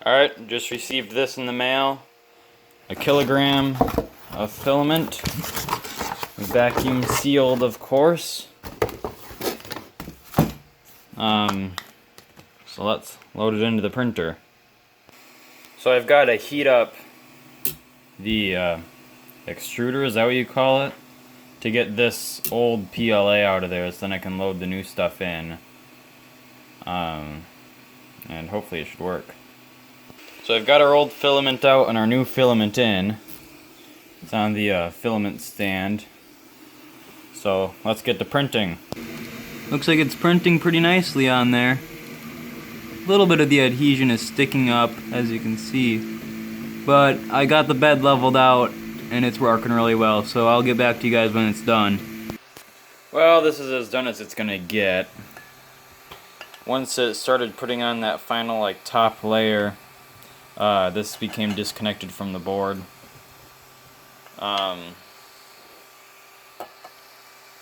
Alright, just received this in the mail. A kilogram of filament. Vacuum sealed, of course. So let's load it into the printer. So I've got to heat up the extruder, is that what you call it? To get this old PLA out of there, so then I can load the new stuff in. And hopefully it should work. So I've got our old filament out and our new filament in. It's on the filament stand. So let's get to printing. Looks like it's printing pretty nicely on there. A little bit of the adhesion is sticking up, as you can see. But I got the bed leveled out and it's working really well, so I'll get back to you guys when it's done. Well, this is as done as it's gonna get. Once it started putting on that final top layer, this became disconnected from the board.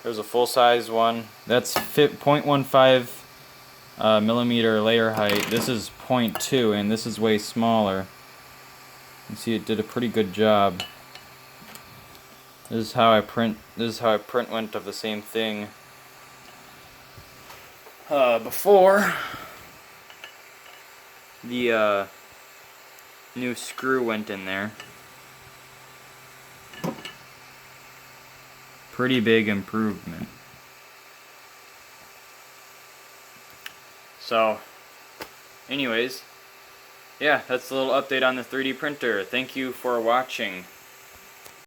There's a full-size one. That's 0.15 millimeter layer height. This is 0.2, and this is way smaller. You can see it did a pretty good job. This is how I print. This is how I print went of the same thing before the new screw went in there. Pretty big improvement. So, anyways, yeah, that's a little update on the 3D printer. Thank you for watching.